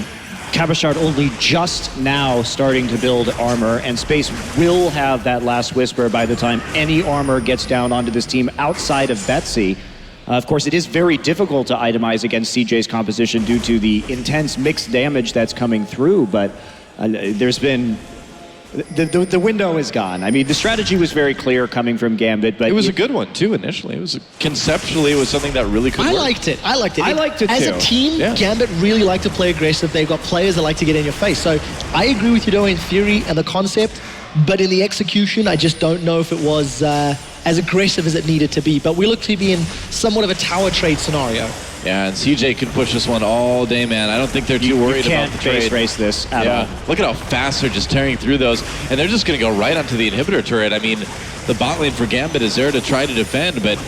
Katowice only just now starting to build armor, and Space will have that Last Whisper by the time any armor gets down onto this team outside of Betsy. Of course, it is very difficult to itemize against CJ's composition due to the intense mixed damage that's coming through, but there's been... The window is gone. I mean, the strategy was very clear coming from Gambit, but... It was a good one, too, initially. It was conceptually, it was something that really could work. I liked it. I liked it, As too. a team, Gambit really like to play aggressive. They've got players that like to get in your face. So I agree with you, though, in theory and the concept, but in the execution, I just don't know if it was as aggressive as it needed to be. But we look to be in somewhat of a tower trade scenario. Yeah, and CJ can push this one all day, man. I don't think they're too worried about the trade. You can't base race this at all. Look at how fast they're just tearing through those. And they're just going to go right onto the inhibitor turret. I mean, the bot lane for Gambit is there to try to defend, but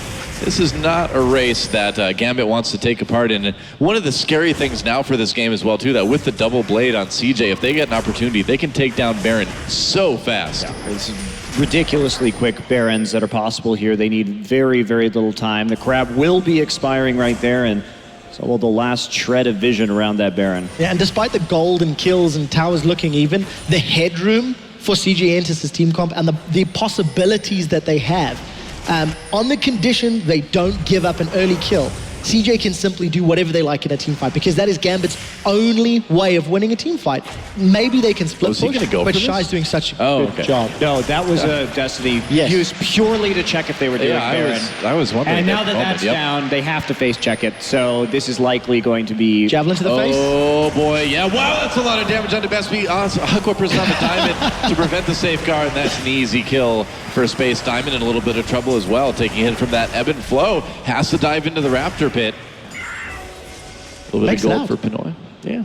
this is not a race that Gambit wants to take apart in. And one of the scary things now for this game as well, too, that with the double blade on CJ, if they get an opportunity, they can take down Baron so fast. Yeah, it's ridiculously quick Barons that are possible here. They need very, very little time. The crab will be expiring right there, and so will the last shred of vision around that Baron. Yeah, and despite the gold and kills and towers looking even, the headroom for CJ Entus' team comp and the possibilities that they have, on the condition they don't give up an early kill, CJ can simply do whatever they like in a team fight because that is Gambit's only way of winning a team fight. Maybe they can split push, but Shy's doing such a good job. No, that was a Destiny used purely to check if they were doing Baron. I was wondering. And now that that's down, they have to face check it. So this is likely going to be... Javelin to the face? Oh boy, yeah, wow, that's a lot of damage onto Best Beat. Aqua prison on the Diamond to prevent the safeguard, and that's an easy kill for Space. Diamond in a little bit of trouble as well, taking a hit from that ebb and flow. Has to dive into the Raptor pit. A little bit of gold for Pinoy. Yeah.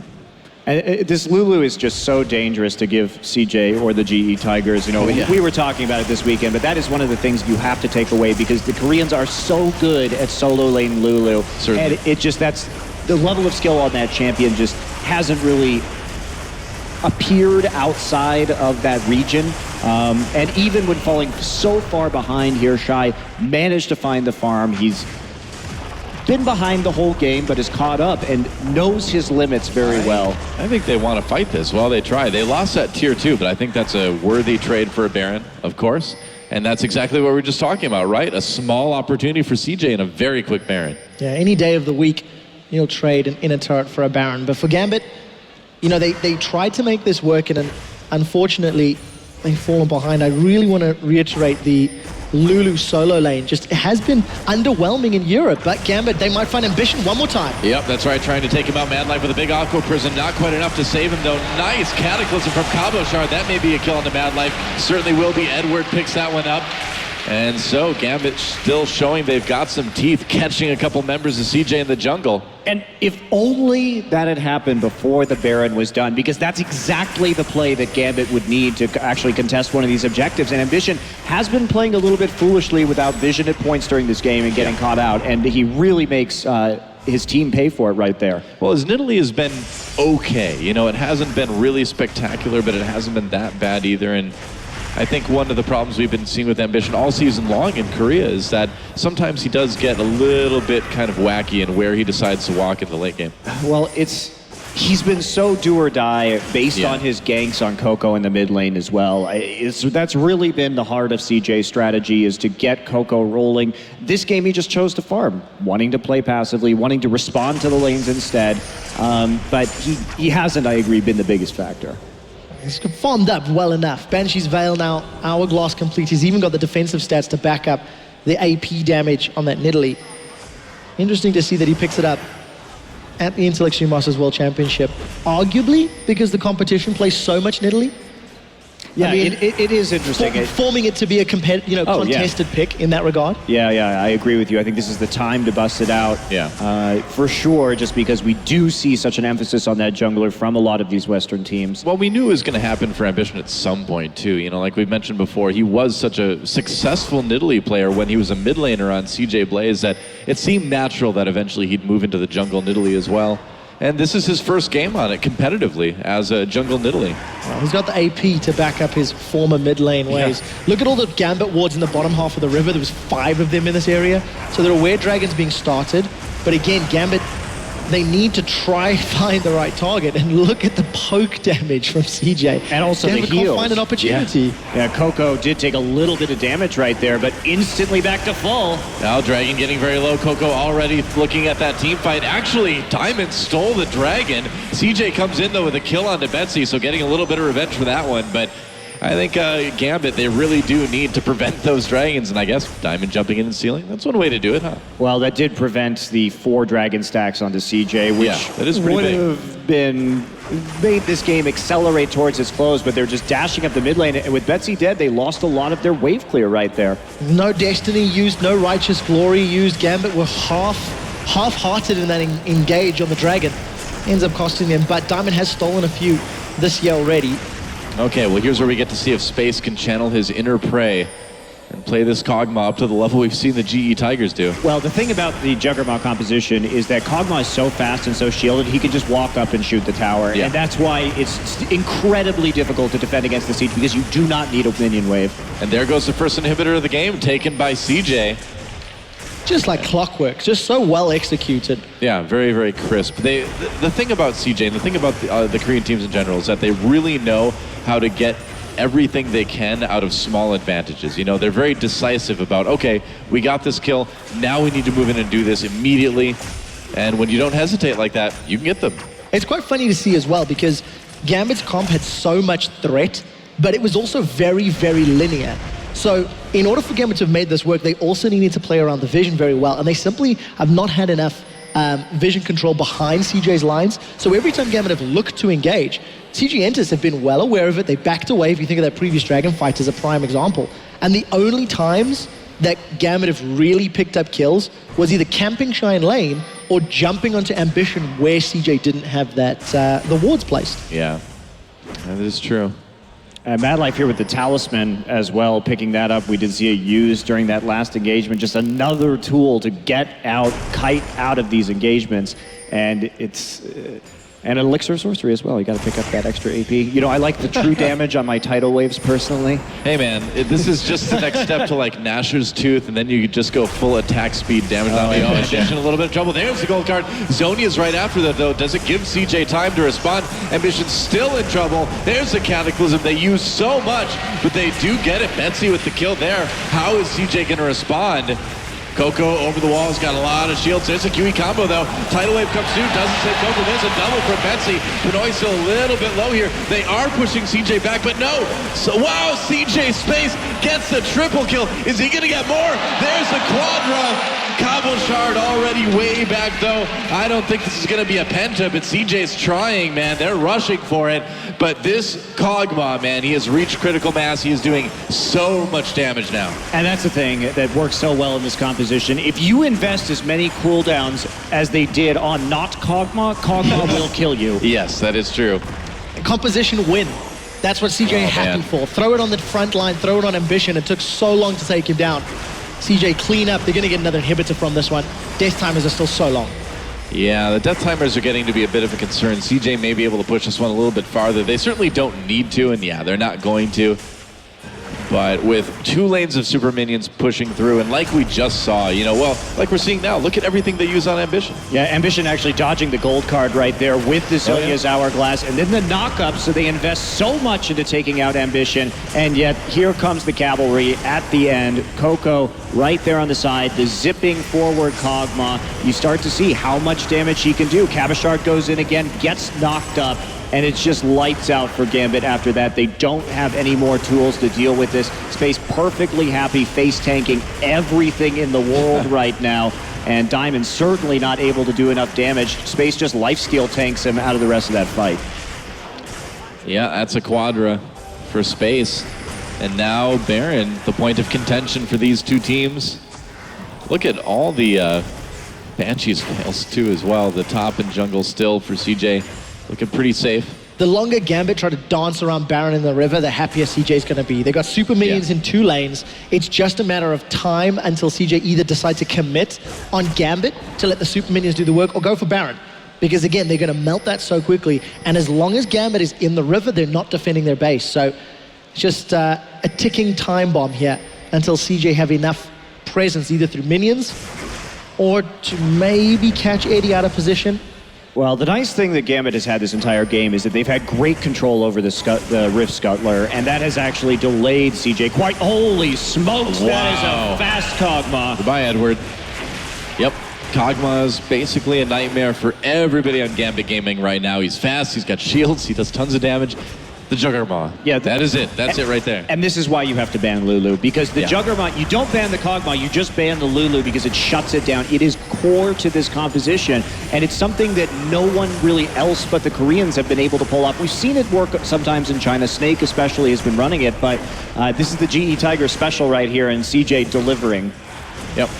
And this Lulu is just so dangerous to give CJ or the GE Tigers. You know, we were talking about it this weekend, but that is one of the things you have to take away because the Koreans are so good at solo lane Lulu. Certainly. And it just, that's the level of skill on that champion just hasn't really appeared outside of that region. And even when falling so far behind here, Shai managed to find the farm. He's been behind the whole game, but has caught up and knows his limits very well. I think they want to fight this. Well, they try. They lost that tier 2, but I think that's a worthy trade for a Baron, of course. And that's exactly what we were just talking about, right? A small opportunity for CJ and a very quick Baron. Yeah, any day of the week, you'll trade an inner turret for a Baron. But for Gambit, you know, they tried to make this work, and unfortunately, they've fallen behind. I really want to reiterate the Lulu solo lane. Just it has been underwhelming in Europe, but Gambit, they might find ambition one more time. Yep, that's right, trying to take him out. Mad Life with a big Aqua Prism, not quite enough to save him though. Nice Cataclysm from Cabo Shard. That may be a kill on the Mad Life. Certainly will be. Edward picks that one up. And so Gambit still showing they've got some teeth, catching a couple members of CJ in the jungle. And if only that had happened before the Baron was done, because that's exactly the play that Gambit would need to actually contest one of these objectives. And Ambition has been playing a little bit foolishly without vision at points during this game and getting caught out. And he really makes his team pay for it right there. Well, his Nidalee has been okay. You know, it hasn't been really spectacular, but it hasn't been that bad either. And I think one of the problems we've been seeing with Ambition all season long in Korea is that sometimes he does get a little bit kind of wacky in where he decides to walk in the late game. Well, he's been so do or die based on his ganks on Coco in the mid lane as well. That's really been the heart of CJ's strategy, is to get Coco rolling. This game he just chose to farm, wanting to play passively, wanting to respond to the lanes instead. But he hasn't, I agree, been the biggest factor. He's farmed up well enough. Banshee's Veil now, Hourglass complete. He's even got the defensive stats to back up the AP damage on that Nidalee. Interesting to see that he picks it up at the Intellectual Masters World Championship. Arguably, because the competition plays so much Nidalee. Yeah, I mean, it is interesting. Forming it to be a contested pick in that regard. Yeah, I agree with you. I think this is the time to bust it out. For sure, just because we do see such an emphasis on that jungler from a lot of these Western teams. Well, we knew it was going to happen for Ambition at some point too. You know, like we mentioned before, he was such a successful Nidalee player when he was a mid laner on CJ Blaze that it seemed natural that eventually he'd move into the jungle Nidalee as well. And this is his first game on it competitively as a jungle Nidalee. Well, he's got the AP to back up his former mid lane ways. Look at all the Gambit wards in the bottom half of the river. There was 5 of them in this area. So there are Were Dragons being started. But again, Gambit, they need to try find the right target. And look at the poke damage from CJ. And also Gambit the heals. Can't find an opportunity. Yeah, Coco did take a little bit of damage right there, but instantly back to full. Now Dragon getting very low. Coco already looking at that team fight. Actually, Diamond stole the Dragon. CJ comes in though with a kill onto Betsy, so getting a little bit of revenge for that one. But I think Gambit, they really do need to prevent those dragons, and I guess Diamond jumping in and stealing, that's one way to do it, huh? Well, that did prevent the 4 dragon stacks onto CJ, which that is pretty would big. have made this game accelerate towards its close, but they're just dashing up the mid lane, and with Betsy dead, they lost a lot of their wave clear right there. No Destiny used, no Righteous Glory used. Gambit were half-hearted in that engage on the dragon. Ends up costing them, but Diamond has stolen a few this year already. Okay, well here's where we get to see if Space can channel his inner prey and play this Kog'Maw up to the level we've seen the GE Tigers do. Well, the thing about the Juggernaut composition is that Kog'Maw is so fast and so shielded, he can just walk up and shoot the tower. And that's why it's incredibly difficult to defend against the siege, because you do not need a minion wave. And there goes the first inhibitor of the game, taken by CJ. Just like clockwork, just so well executed. Yeah, very, very crisp. The thing about CJ and the thing about the Korean teams in general is that they really know how to get everything they can out of small advantages. You know, they're very decisive about, okay, we got this kill, now we need to move in and do this immediately. And when you don't hesitate like that, you can get them. It's quite funny to see as well, because Gambit's comp had so much threat, but it was also very, very linear. So in order for Gambit to have made this work, they also needed to play around the vision very well, and they simply have not had enough vision control behind CJ's lines. So every time Gambit have looked to engage, CG Entus have been well aware of it. They backed away. If you think of that previous Dragon fight as a prime example. And the only times that Gambit have really picked up kills was either camping Shine Lane or jumping onto Ambition where CJ didn't have that the wards placed. Yeah, that is true. Mad Life here with the Talisman as well, picking that up. We did see it used during that last engagement. Just another tool to get out, kite out of these engagements. And it's And an elixir of sorcery as well. You got to pick up that extra AP. You know, I like the true damage on my tidal waves personally. Hey man, this is just the next step to like Nashor's Tooth, and then you could just go full attack speed damage on me. Oh, Ambition a little bit of trouble. There's the gold card. Zonia's right after that though. Does it give CJ time to respond? Ambition's still in trouble. There's the Cataclysm. They use so much, but they do get it. Betsy with the kill there. How is CJ going to respond? Coco over the wall has got a lot of shields. There's a QE combo though. Tidal Wave comes through, doesn't save Coco. There's a double from Betsy. Benoit still a little bit low here. They are pushing CJ back, but no. So wow, CJ Space gets the triple kill. Is he gonna get more? There's the quadra. Cobble Shard already way back though. I don't think this is gonna be a penta, but CJ's trying, man. They're rushing for it. But this Kog'Maw, man, he has reached critical mass. He is doing so much damage now. And that's the thing that works so well in this composition. If you invest as many cooldowns as they did on not Kog'Maw, Kog'Maw will kill you. Yes, that is true. Composition win. That's what CJ happy for. Throw it on the front line, throw it on Ambition. It took so long to take him down. CJ, clean up. They're going to get another inhibitor from this one. Death timers are still so long. Yeah, the death timers are getting to be a bit of a concern. CJ may be able to push this one a little bit farther. They certainly don't need to, and yeah, they're not going to. But with 2 lanes of super minions pushing through, and like we just saw, you know, well, like we're seeing now, look at everything they use on Ambition. Yeah, Ambition actually dodging the gold card right there with the Zonia's Hourglass, and then the knock-up, so they invest so much into taking out Ambition, and yet here comes the cavalry at the end. Coco right there on the side, the zipping forward Kog'Maw. You start to see how much damage he can do. Cabashard goes in again, gets knocked up, and it's just lights out for Gambit after that. They don't have any more tools to deal with this. Space perfectly happy, face tanking everything in the world right now. And Diamond certainly not able to do enough damage. Space just lifesteal tanks him out of the rest of that fight. Yeah, that's a quadra for Space. And now Baron, the point of contention for these two teams. Look at all the Banshees fails too as well. The top and jungle still for CJ. Looking pretty safe. The longer Gambit try to dance around Baron in the river, the happier CJ's going to be. They got super minions in 2 lanes. It's just a matter of time until CJ either decide to commit on Gambit to let the super minions do the work or go for Baron. Because again, they're going to melt that so quickly. And as long as Gambit is in the river, they're not defending their base. So it's just a ticking time bomb here until CJ have enough presence either through minions or to maybe catch Eddie out of position. Well, the nice thing that Gambit has had this entire game is that they've had great control over the Rift Scuttler, and that has actually delayed CJ quite. Holy smokes, that is a fast Kog'Maw. Goodbye, Edward. Yep, Kog'Maw is basically a nightmare for everybody on Gambit Gaming right now. He's fast, he's got shields, he does tons of damage. The Juggernaut. Yeah, that is it. That's it right there. And this is why you have to ban Lulu, because the Juggernaut, you don't ban the Kog'Maw, you just ban the Lulu because it shuts it down. It is core to this composition, and it's something that no one really else but the Koreans have been able to pull off. We've seen it work sometimes in China. Snake especially has been running it, but this is the GE Tiger special right here, and CJ delivering. Yep.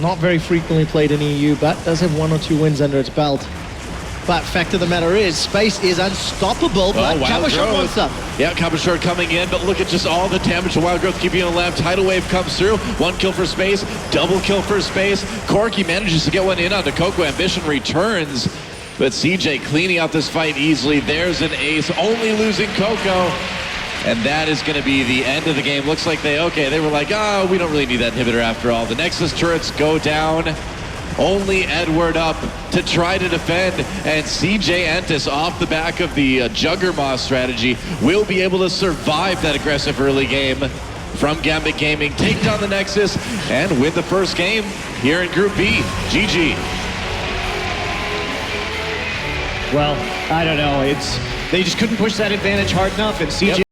Not very frequently played in EU, but does have 1 or 2 wins under its belt. But fact of the matter is, Space is unstoppable, but Cabashard wants some. Yeah, Cabashard coming in, but look at just all the damage the Wild Growth keeping on the left. Tidal Wave comes through, 1 kill for Space, double kill for Space. Corky manages to get one in onto Coco. Ambition returns, but CJ cleaning out this fight easily. There's an ace, only losing Coco. And that is going to be the end of the game. Looks like they were like, oh, we don't really need that inhibitor after all. The Nexus turrets go down. Only Edward up to try to defend, and CJ Entus off the back of the Juggernaut strategy will be able to survive that aggressive early game from Gambit Gaming, take down the Nexus, and win the first game here in Group B. GG. Well, I don't know. They just couldn't push that advantage hard enough, and CJ